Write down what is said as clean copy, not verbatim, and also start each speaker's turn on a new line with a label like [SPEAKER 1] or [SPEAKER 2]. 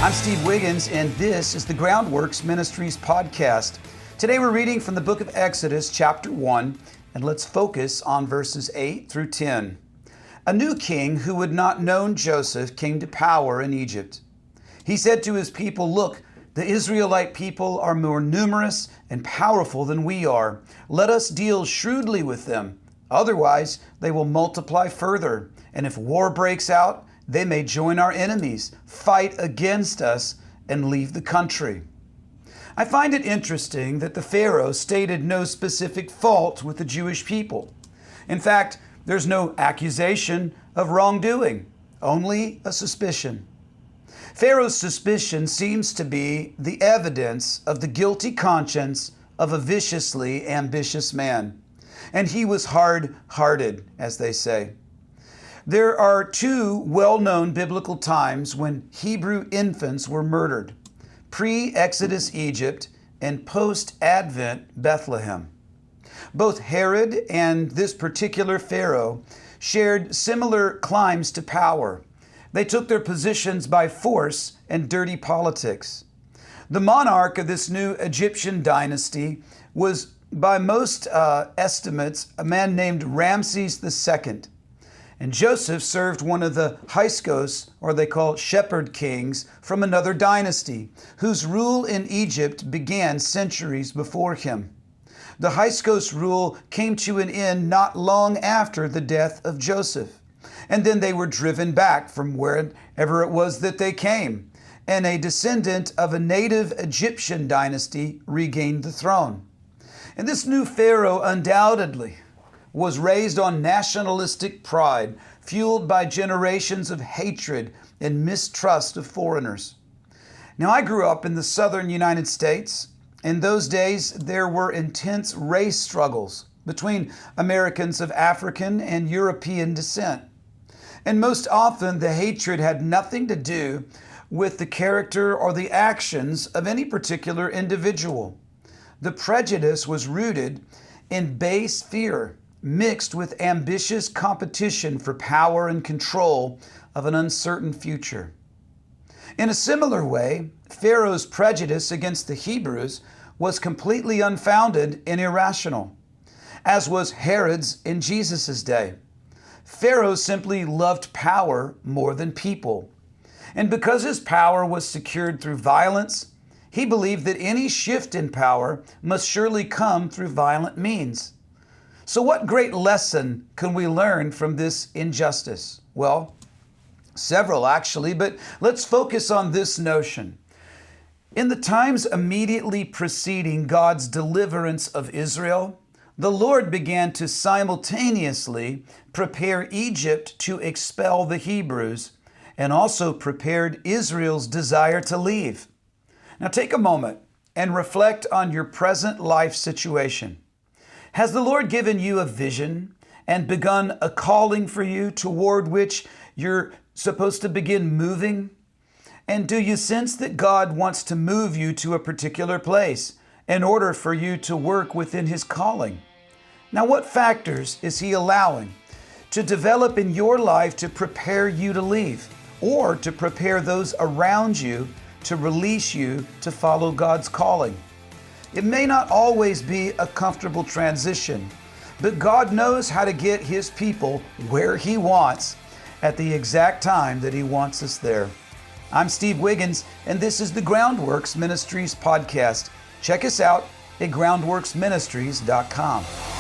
[SPEAKER 1] I'm Steve Wiggins, and this is the Groundworks Ministries podcast. Today we're reading from the book of Exodus, chapter 1, and let's focus on verses 8 through 10. A new king who had not known Joseph came to power in Egypt. He said to his people, "Look, the Israelite people are more numerous and powerful than we are. Let us deal shrewdly with them. Otherwise, they will multiply further. And if war breaks out, they may join our enemies, fight against us, and leave the country." I find it interesting that the Pharaoh stated no specific fault with the Jewish people. In fact, there's no accusation of wrongdoing, only a suspicion. Pharaoh's suspicion seems to be the evidence of the guilty conscience of a viciously ambitious man. And he was hard-hearted, as they say. There are two well-known biblical times when Hebrew infants were murdered: pre-Exodus Egypt and post-Advent Bethlehem. Both Herod and this particular Pharaoh shared similar climbs to power. They took their positions by force and dirty politics. The monarch of this new Egyptian dynasty was, by most estimates, a man named Ramses II. And Joseph served one of the Hyksos, or they call it shepherd kings, from another dynasty, whose rule in Egypt began centuries before him. The Hyksos rule came to an end not long after the death of Joseph. And then they were driven back from wherever it was that they came, and a descendant of a native Egyptian dynasty regained the throne. And this new Pharaoh undoubtedly was raised on nationalistic pride, fueled by generations of hatred and mistrust of foreigners. Now, I grew up in the southern United States. In those days, there were intense race struggles between Americans of African and European descent. And most often, the hatred had nothing to do with the character or the actions of any particular individual. The prejudice was rooted in base fear, mixed with ambitious competition for power and control of an uncertain future. In a similar way, Pharaoh's prejudice against the Hebrews was completely unfounded and irrational, as was Herod's in Jesus' day. Pharaoh simply loved power more than people. And because his power was secured through violence, he believed that any shift in power must surely come through violent means. So what great lesson can we learn from this injustice? Well, several actually, but let's focus on this notion. In the times immediately preceding God's deliverance of Israel, the Lord began to simultaneously prepare Egypt to expel the Hebrews and also prepared Israel's desire to leave. Now take a moment and reflect on your present life situation. Has the Lord given you a vision and begun a calling for you toward which you're supposed to begin moving? And do you sense that God wants to move you to a particular place in order for you to work within His calling? Now, what factors is He allowing to develop in your life to prepare you to leave, or to prepare those around you to release you to follow God's calling? It may not always be a comfortable transition, but God knows how to get His people where He wants at the exact time that He wants us there. I'm Steve Wiggins, and this is the Groundworks Ministries podcast. Check us out at groundworksministries.com.